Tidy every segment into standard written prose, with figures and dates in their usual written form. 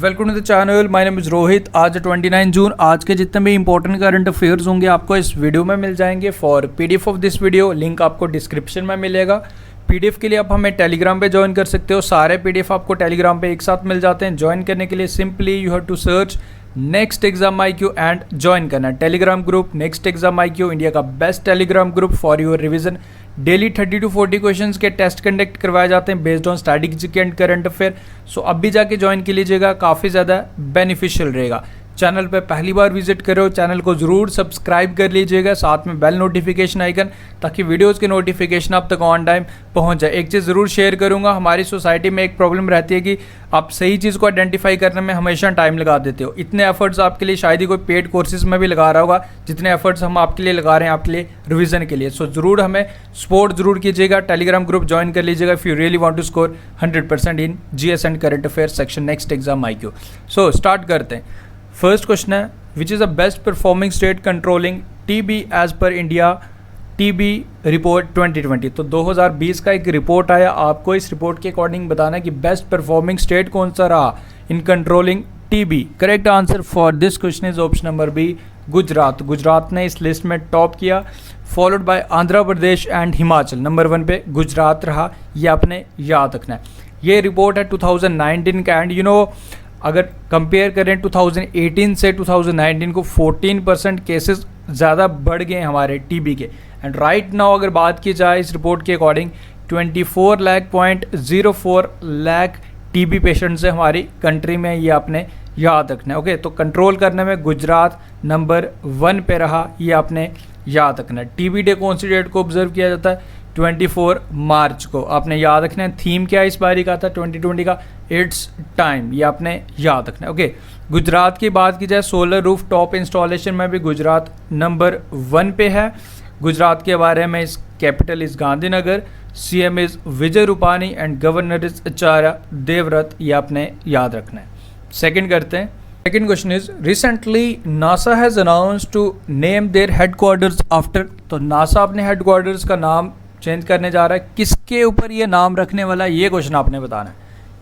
Welcome to the channel. My name is Rohit. आज 29 जून। आज के जितने भी इंपॉर्टेंट करंट अफेयर्स होंगे आपको इस वीडियो में मिल जाएंगे। For PDF of this video link आपको डिस्क्रिप्शन में मिलेगा। पीडीएफ के लिए आप हमें टेलीग्राम पे ज्वाइन कर सकते हो। सारे पीडीएफ आपको टेलीग्राम पे एक साथ मिल जाते हैं। ज्वाइन करने के लिए simply you have to search next exam IQ and join करना Telegram group. Next exam IQ India का best Telegram group for your revision. Daily 30 to 40 questions के टेस्ट कंडक्ट करवाए जाते हैं based on static GK and current affair. So अब भी जाके join कर लीजिएगा, काफ़ी ज़्यादा बेनिफिशियल रहेगा। चैनल पे पहली बार विजिट करो, चैनल को ज़रूर सब्सक्राइब कर लीजिएगा, साथ में बेल नोटिफिकेशन आइकन, ताकि वीडियोस के नोटिफिकेशन आप तक ऑन टाइम पहुंच जाए। एक चीज़ ज़रूर शेयर करूंगा, हमारी सोसाइटी में एक प्रॉब्लम रहती है कि आप सही चीज़ को आइडेंटिफाई करने में हमेशा टाइम लगा देते हो। इतने एफर्ट्स आपके लिए शायद ही कोई पेड कोर्सेज में भी लगा रहा होगा जितने एफर्ट्स हम आपके लिए लगा रहे हैं आपके लिए रिविजन के लिए। सो ज़रूर हमें सपोर्ट ज़रूर कीजिएगा, टेलीग्राम ग्रुप ज्वाइन कर लीजिएगा if you really want to score 100% in GS and current affair section next exam IQ। So start करते हैं। फर्स्ट क्वेश्चन है, which is the best performing state controlling TB as per India TB report 2020। तो 2020 का एक report आया, आपको इस report के अकॉर्डिंग बताना है कि बेस्ट परफॉर्मिंग स्टेट कौन सा रहा in controlling TB। Correct answer for this question is option number B, Gujarat. Gujarat ने इस लिस्ट में टॉप किया, followed by Andhra Pradesh and Himachal. Number 1 पे गुजरात रहा, ये आपने याद रखना है। ये रिपोर्ट है 2019 का एंड अगर कंपेयर करें 2018 से 2019 को 14% केसेस ज़्यादा बढ़ गए हमारे TB के। एंड राइट नाउ अगर बात की जाए इस रिपोर्ट के अकॉर्डिंग 24.04 लाख TB पेशेंट्स है हमारी कंट्री में, ये आपने याद रखना है। ओके, तो कंट्रोल करने में गुजरात नंबर 1 पे रहा, ये आपने याद रखना है। TB डे कौन सी डेट को ऑब्जर्व किया जाता है? 24 मार्च को। आपने याद रखना है। थीम क्या इस बारी का था 2020 का? इट्स टाइम, ये आपने याद रखना है। ओके, गुजरात की बात की जाए सोलर रूफ टॉप इंस्टॉलेशन में भी गुजरात नंबर 1 पे है। गुजरात के बारे में इस capital is Gandhinagar, CM is Vijay Rupani and governor is Acharya Devvrat, ये आपने याद रखना है। सेकंड करते हैं। Second question is, recently NASA has announced to name their headquarters after. तो नासा अपने हेडक्वार्टर्स का नाम चेंज करने जा रहा है, किसके ऊपर ये नाम रखने वाला है, ये क्वेश्चन आपने बताना है।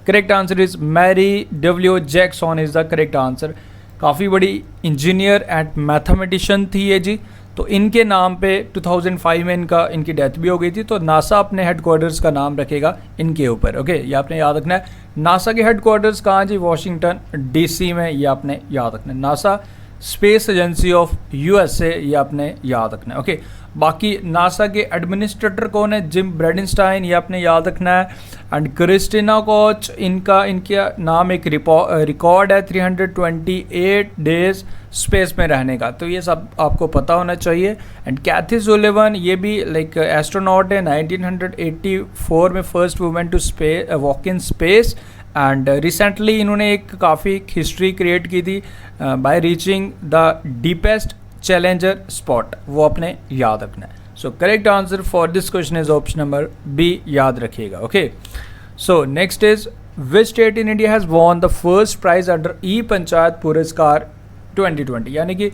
Correct answer is Mary W Jackson is the correct answer. काफ़ी बड़ी इंजीनियर एंड मैथमेटिशियन थी ये जी, तो इनके नाम पे 2005 में इनकी डेथ भी हो गई थी। तो नासा अपने हेडक्वार्टर्स का नाम रखेगा इनके ऊपर। ओके, ये आपने याद रखना है। नासा के हेडक्वार्टर्स कहाँ जी? वॉशिंगटन DC में, ये आपने याद रखना है। NASA space agency of USA, ये आपने याद रखना है। ओके, बाकी नासा के एडमिनिस्ट्रेटर कौन है? जिम ब्रेडेनस्टाइन, ये आपने याद रखना है। एंड क्रिस्टीना कोच, इनका नाम एक रिकॉर्ड है 328 डेज स्पेस में रहने का, तो ये सब आपको पता होना चाहिए। एंड कैथी सुलिवन, ये भी लाइक एस्ट्रोनॉट है, 1984 में first women to walk in space. And recently इन्होंने एक काफ़ी हिस्ट्री क्रिएट की थी by reaching the deepest Challenger spot, वो अपने याद रखना है। So correct answer for this question is option number B, याद रखिएगा। Okay, so next is, which state in India has won the first prize under panchayat Puraskar 2020। यानी कि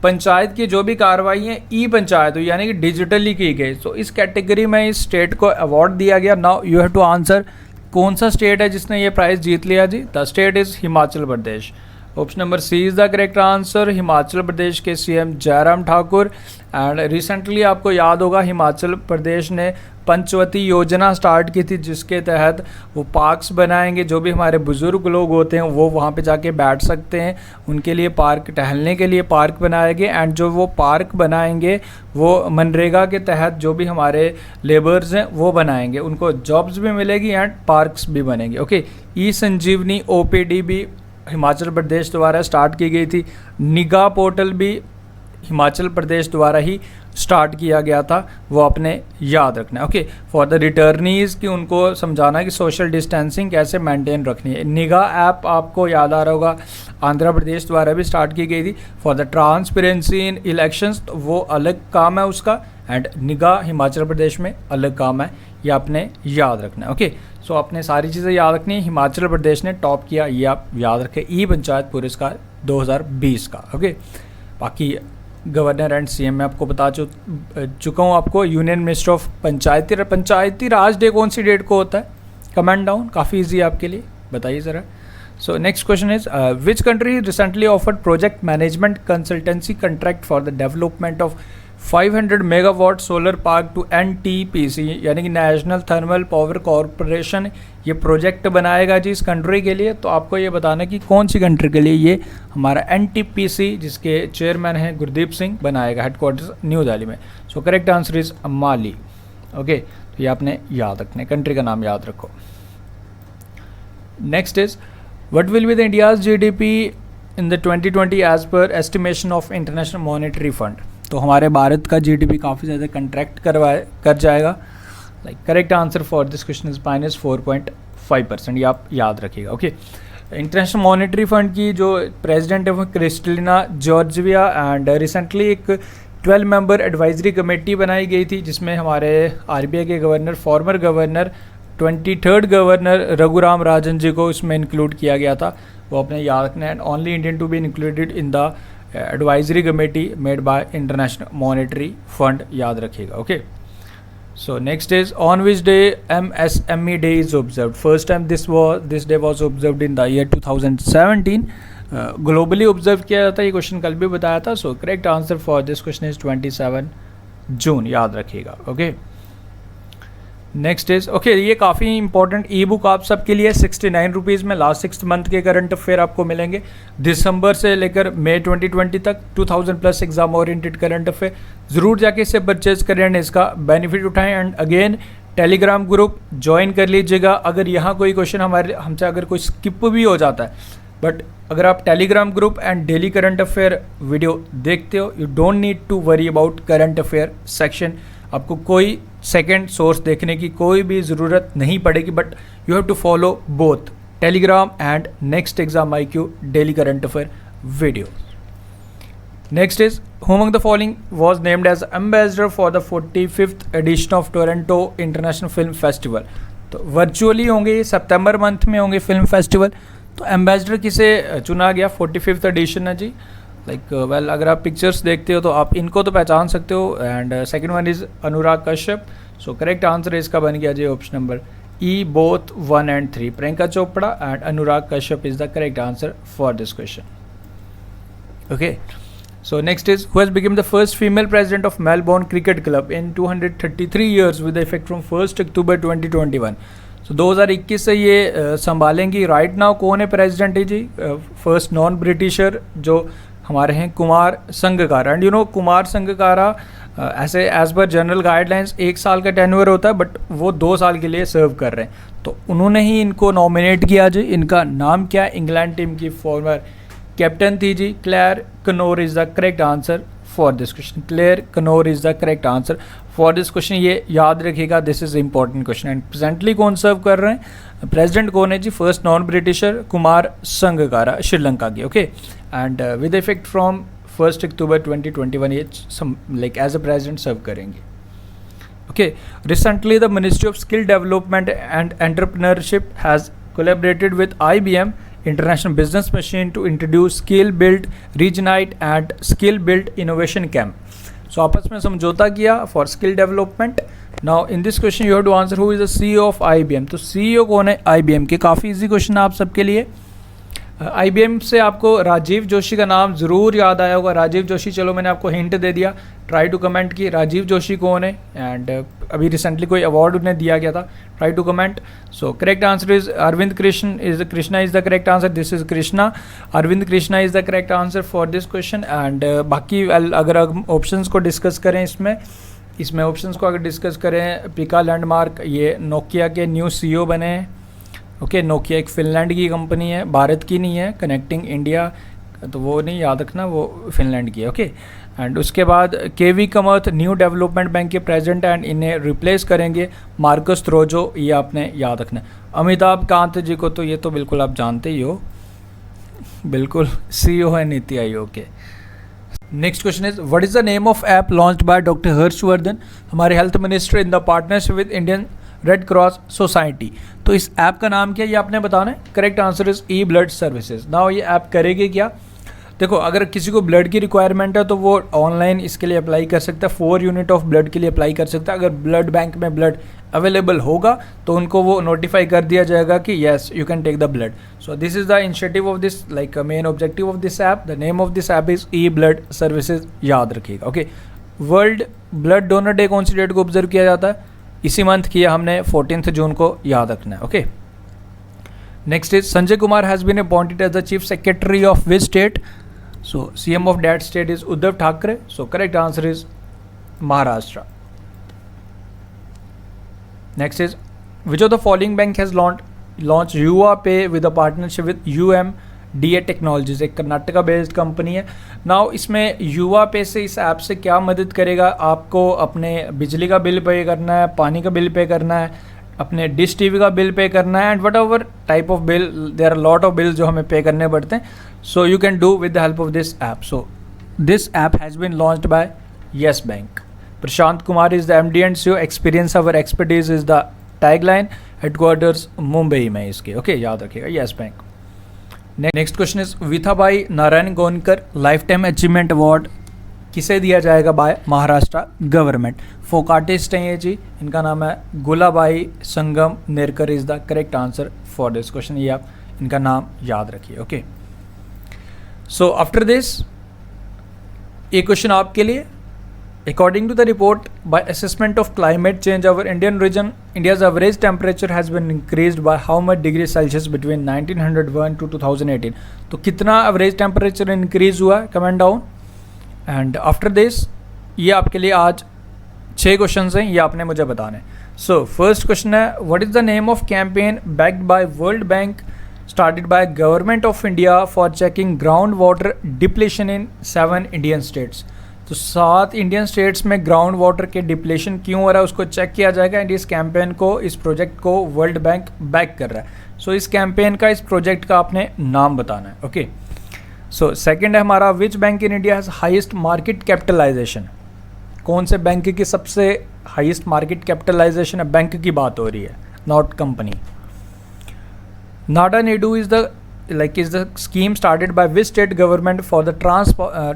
पंचायत की जो भी कार्रवाई है पंचायत हुई, यानी कि डिजिटली की गई। तो इस कैटेगरी में इस स्टेट को अवार्ड दिया गया। Now you have to answer, कौन सा स्टेट है जिसने ये प्राइज़ जीत लिया जी? The state is Himachal Pradesh. Option number C is the correct answer. Himachal Pradesh के CM Jairam Thakur. And recently आपको याद होगा हिमाचल प्रदेश ने पंचवती योजना स्टार्ट की थी, जिसके तहत वो पार्क्स बनाएंगे। जो भी हमारे बुज़ुर्ग लोग होते हैं वो वहाँ पे जाके बैठ सकते हैं, उनके लिए पार्क, टहलने के लिए पार्क बनाएंगे। एंड जो वो पार्क बनाएंगे वो मनरेगा के तहत जो भी हमारे लेबर्स हैं वो बनाएंगे, उनको जॉब्स भी मिलेगी एंड पार्क्स भी बनेंगे। ओके, संजीवनी OPD भी हिमाचल प्रदेश द्वारा स्टार्ट की गई थी। निगाह पोर्टल भी हिमाचल प्रदेश द्वारा ही स्टार्ट किया गया था, वो आपने याद रखना है। ओके, फॉर द रिटर्नीज़ की उनको समझाना है कि सोशल डिस्टेंसिंग कैसे मेंटेन रखनी है। निगाह ऐप आपको याद आ रहा होगा, आंध्र प्रदेश द्वारा भी स्टार्ट की गई थी। For the transparency in elections, तो वो अलग काम है उसका। एंड निगाह हिमाचल प्रदेश में अलग काम है, ये आपने याद रखना है। ओके, सो आपने सारी चीज़ें याद रखनी है। हिमाचल प्रदेश ने टॉप किया, ये आप याद रखें। पंचायत पुरस्कार 2020 का। ओके, बाकी गवर्नर एंड CM मैं आपको बता चुका हूँ आपको। Union minister of Panchayati Raj day कौन सी डेट को होता है? कमेंट डाउन, काफ़ी ईजी है आपके लिए, बताइए ज़रा। So next question is, which country recently offered project management consultancy contract for the development of 500 megawatt solar park to NTPC यानी कि नेशनल थर्मल पावर कॉरपोरेशन ये प्रोजेक्ट बनाएगा जी इस कंट्री के लिए। तो आपको ये बताना कि कौन सी कंट्री के लिए ये हमारा NTPC जिसके चेयरमैन हैं गुरदीप सिंह बनाएगा, हेडक्वार्टर्स न्यू दिल्ली में। सो correct answer is Mali. Okay, तो ये आपने याद रखना है, कंट्री का नाम याद रखो। Next is, what will be the India's GDP in the 2020 as per estimation of International Monetary Fund? तो हमारे भारत का GDP काफ़ी ज़्यादा कंट्रैक्ट कर जाएगा। Like correct answer for this question is -4.5%, ये आप याद रखिएगा। ओके, इंटरनेशनल मॉनेटरी फंड की जो प्रेसिडेंट है वो क्रिस्टलिना जॉर्जिया, एंड रिसेंटली एक 12 मेंबर एडवाइजरी कमेटी बनाई गई थी जिसमें हमारे RBI के governor, former governor 23rd governor Raghuram Rajan ji को इसमें इंक्लूड किया गया था, वो अपने याद रखना है। Only Indian to be included in the advisory committee made by International Monetary Fund, याद रखिएगा। Okay, so next is, on which day MSME day is observed? First time this day was observed in the year 2017। Globally observe किया जाता है, ये question कल भी बताया था। So correct answer for this question is 27 June, याद रखिएगा। ओके, नेक्स्ट इज, ओके, ये काफ़ी इंपॉर्टेंट ई बुक आप सबके लिए 69 रुपीज़ में लास्ट 6 मंथ के करंट अफेयर आपको मिलेंगे, दिसंबर से लेकर मई 2020 तक 2000+ एग्जाम ओरिएंटेड करंट अफेयर। ज़रूर जाके इसे परचेज करें एंड इसका बेनिफिट उठाएं। And again Telegram group join कर लीजिएगा। अगर यहाँ कोई क्वेश्चन हमसे अगर कोई स्किप भी हो जाता है, बट अगर आप Telegram group and daily current affair video देखते हो, you don't need to worry about current affair section. आपको कोई सेकेंड सोर्स देखने की कोई भी ज़रूरत नहीं पड़ेगी, but you have to follow both Telegram and next exam IQ daily current affair video. Next is, who among the following was named as ambassador for the 45th edition of Toronto International Film Festival? तो virtually होंगे, सितंबर month में होंगे film Festival. तो ambassador किसे चुना गया? 45th addition है जी। लाइक वेल, अगर आप पिक्चर्स देखते हो तो आप इनको तो पहचान सकते हो। And second one is Anurag Kashyap. So correct answer इसका बन गया जी option number E, both 1 and 3। Priyanka Chopra and Anurag Kashyap is the correct answer for this question. Okay, so next is, who has become the first female president of Melbourne cricket club in 233 years with effect from 1 October 2021? So 2021 से ये संभालेंगी। Right now कौन है president है जी? First non britisher जो हमारे हैं Kumar Sangakkara. And you know Kumar Sangakkara ऐसे एज पर जनरल गाइडलाइंस 1 साल का टेन्योर होता है, बट वो 2 साल के लिए सर्व कर रहे हैं, तो उन्होंने ही इनको नॉमिनेट किया जी। इनका नाम क्या है? इंग्लैंड टीम की फॉर्मर कैप्टन थी जी, Clare Connor is the correct answer for this question. Clare Connor is the correct answer for this question, ये याद रखिएगा, this is important question. And presently कौन सर्व कर रहे हैं? प्रेसिडेंट कौन है जी? First non Britisher Kumar Sangakkara, Sri Lanka की। Okay, and with effect from 1 October 2021 ये like as a president serve करेंगे। Okay, recently the ministry of skill development and entrepreneurship has collaborated with IBM international business machine to introduce skill build reignite and skill build innovation camp. So आपस में समझौता किया for skill development. Now in this question you have to answer who is the CEO of IBM। तो CEO कौन है IBM के? काफ़ी easy question है आप सबके लिए। IBM से आपको राजीव जोशी का नाम ज़रूर याद आया होगा। राजीव जोशी, चलो मैंने आपको हिंट दे दिया, ट्राई टू कमेंट की राजीव जोशी कौन है। एंड अभी रिसेंटली कोई अवार्ड उन्हें दिया गया था, try to comment. So correct answer is Arvind Krishna is the correct answer. This is Krishna, Arvind Krishna is the correct answer for this question. And बाकी अगर ऑप्शंस को डिस्कस करें इसमें ऑप्शंस को अगर डिस्कस करें, पिका लैंडमार्क ये नोकिया के न्यू CEO बने हैं। ओके, नोकिया एक फिनलैंड की कंपनी है, भारत की नहीं है। कनेक्टिंग इंडिया तो वो नहीं याद रखना, वो फिनलैंड की है। ओके, एंड उसके बाद KV कमर्थ न्यू डेवलपमेंट बैंक के प्रेसिडेंट एंड इन्हें रिप्लेस करेंगे मार्कस थ्रोजो, ये आपने याद रखना है। अमिताभ कांत जी को तो ये तो बिल्कुल आप जानते ही हो, बिल्कुल CEO है नीति आयोग के। Next question is, what is the name of app launched by doctor Harshvardhan, हमारे health minister, in the partnership with Indian Red Cross Society? तो इस ऐप का नाम क्या है ये आपने बताना है। Correct answer is E blood services. Now ये ऐप करेगी क्या? देखो, अगर किसी को ब्लड की रिक्वायरमेंट है तो वो ऑनलाइन इसके लिए अप्लाई कर सकता है, 4 यूनिट ऑफ ब्लड के लिए अप्लाई कर सकता है। अगर ब्लड बैंक में ब्लड अवेलेबल होगा तो उनको वो नोटिफाई कर दिया जाएगा कि yes you can take the blood. So this is the initiative of this, like main objective of this app. The name of this app is E blood services, याद रखिएगा. Okay, world blood donor day कौन सी date को observe किया जाता है? इसी month किया हमने 14 जून को, याद रखना है. Okay, next is Sanjay Kumar has been appointed as the chief secretary of which state? So CM of that state is Uddhav Thackeray. So correct answer is Maharashtra. Next is which of the following bank has launch Yuva pay with a partnership with UMDA technologies, एक Karnataka based company है. Now इसमें युवा पे से, इस app से क्या मदद करेगा? आपको अपने बिजली का बिल पे करना है, पानी का बिल पे करना है, अपने डिश टीवी का बिल पे करना है, and whatever type of bill, there are lot of bill जो हमें पे करने पड़ते हैं. So you can do with the help of this app. So this app has been launched by Yes Bank. Prashant Kumar is the MD and CEO. Experience our expertise is the tagline. Headquarters Mumbai में इसके. Okay, याद रखिएगा, Yes Bank. Next question is Vithabai Narayan Gaonkar life time achievement award किसे दिया जाएगा by Maharashtra government? Folk artist हैं ये जी, इनका नाम है Gulabai Sangamnerkar is the correct answer for this question. ये आप इनका नाम याद रखिए. ओके, सो आफ्टर दिस एक क्वेश्चन आपके लिए. According to the report by assessment of climate change, our Indian region, India's average temperature has been increased by how much degree Celsius between 1901 to 2018? तो कितना average temperature increase हुआ है? Comment down. And after this, ये आपके लिए आज 6 questions हैं, ये आपने मुझे बताने. So first question है, what is the name of campaign backed by World Bank started by Government of India for checking groundwater depletion in 7 Indian states? तो 7 इंडियन स्टेट्स में ग्राउंड वाटर के डिप्लेशन क्यों हो रहा है उसको चेक किया जाएगा. एंड इस कैंपेन को, इस प्रोजेक्ट को वर्ल्ड बैंक बैक कर रहा है. सो इस कैंपेन का, इस प्रोजेक्ट का आपने नाम बताना है. ओके, सो सेकंड है हमारा, which bank in India has highest market capitalisation? कौन से बैंक की सबसे हाईएस्ट मार्केट कैपिटलाइजेशन है? बैंक की बात हो रही है, नॉट कंपनी. नाडा नेडू is the is the scheme started by which state government for the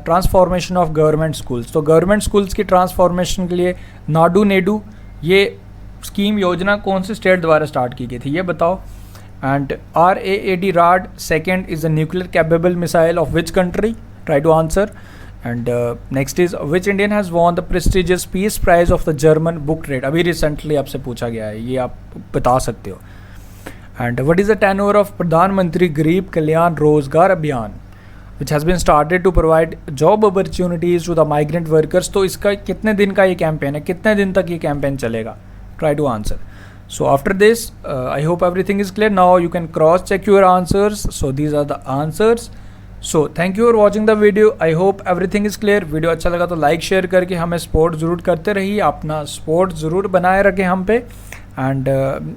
transformation of government schools? तो गवर्नमेंट स्कूल्स की ट्रांसफॉर्मेशन के लिए नाडू नेडू, ये स्कीम योजना कौन से स्टेट द्वारा स्टार्ट की गई थी, ये बताओ. And RAAD Raad second is the nuclear capable missile of which country? Try to answer. And next is which Indian has won the prestigious peace prize of the German book trade? अभी recently आपसे पूछा गया है, ये आप बता सकते हो. And what is the tenure of Pradhan Mantri Garib Kalyan Rozgar Abhiyan, which has been started to provide job opportunities to the migrant workers? तो इसका कितने दिन का ये कैंपेन है, कितने दिन तक ये कैंपेन चलेगा? Try to answer. So after this, I hope everything is clear. Now you can cross check your answers. So these are the answers. So thank you for watching the video. I hope everything is clear. Video अच्छा लगा तो like share करके हमें support ज़रूर करते रहिए, अपना support ज़रूर बनाए रखें हम पे. एंड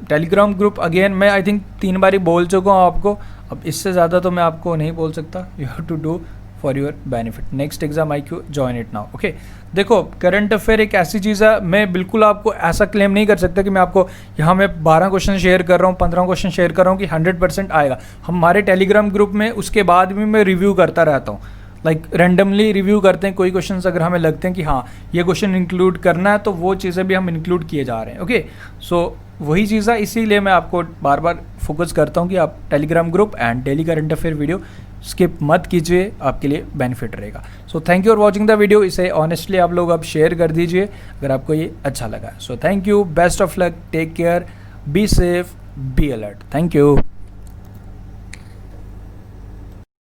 टेलीग्राम ग्रुप अगेन मैं आई थिंक 3 बार ही बोल चुका हूँ आपको, अब इससे ज़्यादा तो मैं आपको नहीं बोल सकता. You have to do for your benefit. Next exam IQ, join it now. Okay, देखो करंट अफेयर एक ऐसी चीज़ है, मैं बिल्कुल आपको ऐसा क्लेम नहीं कर सकता कि मैं आपको यहाँ मैं 12 क्वेश्चन शेयर कर रहा हूँ, 15 क्वेश्चन शेयर कर रहा हूँ कि 100% आएगा. हमारे टेलीग्राम ग्रुप में उसके बाद भी मैं रिव्यू करता रहता हूँ, लाइक रैंडमली रिव्यू करते हैं. कोई क्वेश्चन अगर हमें लगते हैं कि हाँ ये क्वेश्चन इंक्लूड करना है तो वो चीज़ें भी हम इंक्लूड किए जा रहे हैं. ओके, सो वही चीज़ है, इसीलिए मैं आपको बार बार फोकस करता हूँ कि आप Telegram group and daily current affair video skip मत कीजिए, आपके लिए बेनिफिट रहेगा. सो thank you for watching the video. इसे ऑनेस्टली आप लोग अब शेयर कर दीजिए अगर आपको ये अच्छा लगा. So thank you, best of luck, take care, be safe, be alert. Thank you.